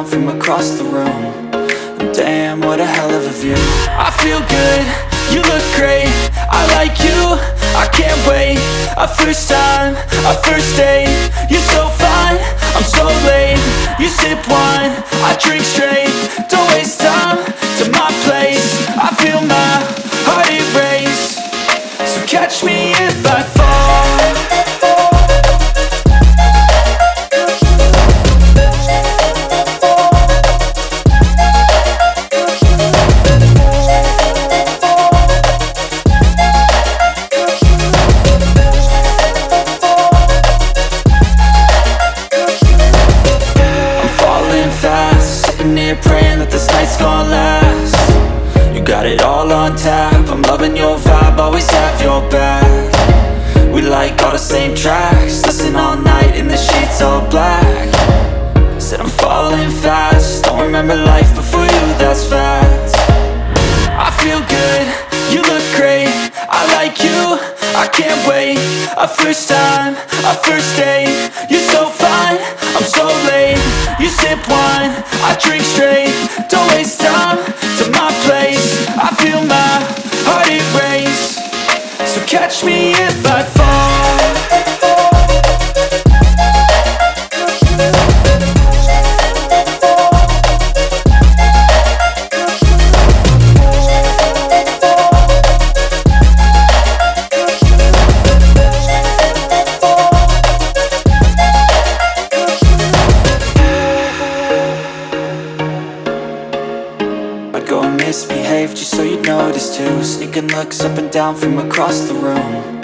from across the room. Damn, what a hell of a view. I feel good, you look great, I like you, I can't wait. A first time, a first date, you're so fine, I'm so late. You sip wine, I drink straight, don't waste time to my place. I feel my heart erase, so catch me if I fall. Praying that this night's gonna last. You got it all on tap, I'm loving your vibe, always have your back. We like all the same tracks, listen all night in the sheets all black. Said I'm falling fast, don't remember life before you, that's fact. I feel good, you look great, I like you, I can't wait. A first time, a first date, you're so fine, I'm so late. You sip wine, I drink straight, don't waste time to my place. I feel my heart erase, so catch me if I fall. Misbehave just so you'd notice too. Sneaking looks up and down from across the room.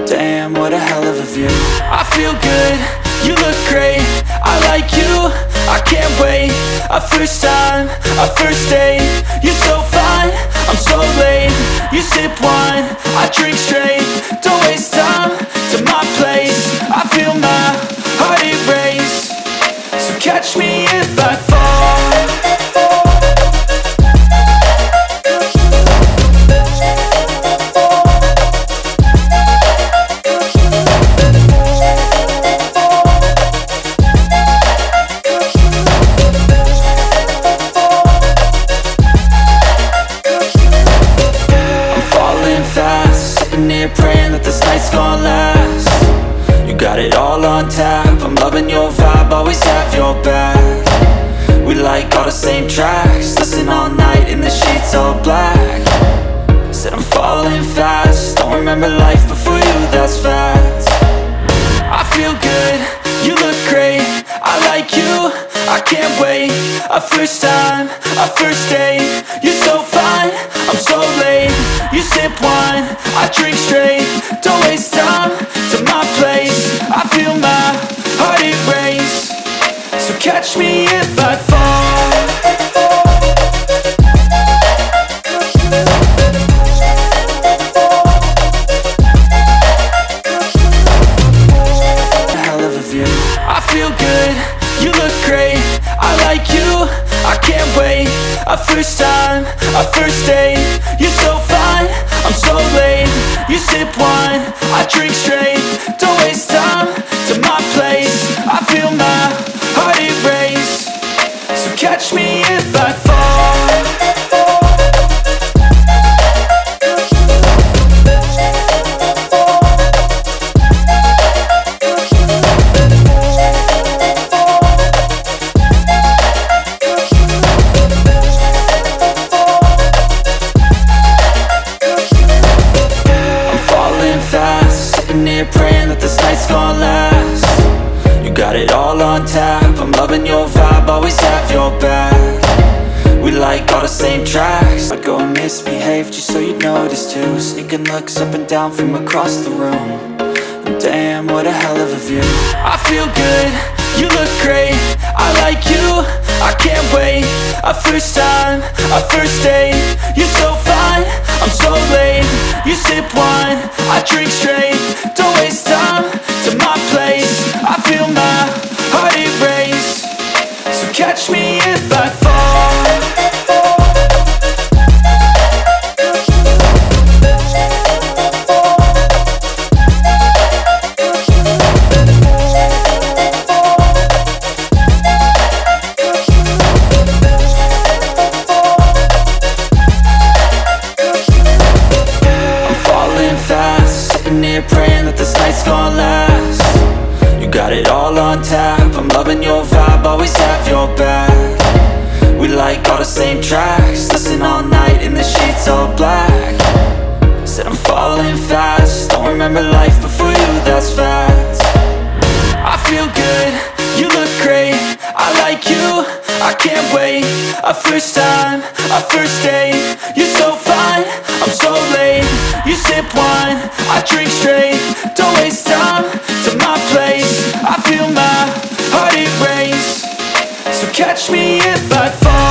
Damn, what a hell of a view. I feel good, you look great, I like you, I can't wait. A first time, a first date, you're so fine, I'm so late. You sip wine, I drink straight, don't waste time to my place. I feel my heart erase, so catch me if I fall. Praying that this night's gonna last. You got it all on tap, I'm loving your vibe, always have your back. We like all the same tracks, listen all night in the sheets all black. Said I'm falling fast, don't remember life before you, that's fact. I feel good, you look great, I like you, I can't wait. A first time, a first date, you're so fine, I'm so late. You sip wine, I drink straight, don't waste time to my place. I feel my heart erase, so catch me if I fall. A hell of a view. I feel good, you look great, I like you, I can't wait. A first time, a first date, you're so fine, I'm so late. You sip wine, I drink straight, don't waste time to my place. I feel my heart erase, so catch me if I fall. Praying that this night's gonna last. You got it all on tap, I'm loving your vibe, always have your back. We like all the same tracks. I'd go and misbehave just so you'd notice too. Sneaking looks up and down from across the room. Damn, what a hell of a view. I feel good, you look great, I like you, I can't wait. A first time, a first date, you're so fine, I'm so late. You sip wine, I drink straight, don't waste time to my place. I feel my heart erase, so catch me if I fall. like you, I can't wait. A first time, a first date. You're so fine, I'm so late. You sip wine, I drink straight. Don't waste time to my place. I feel my heart erase. So catch me if I fall.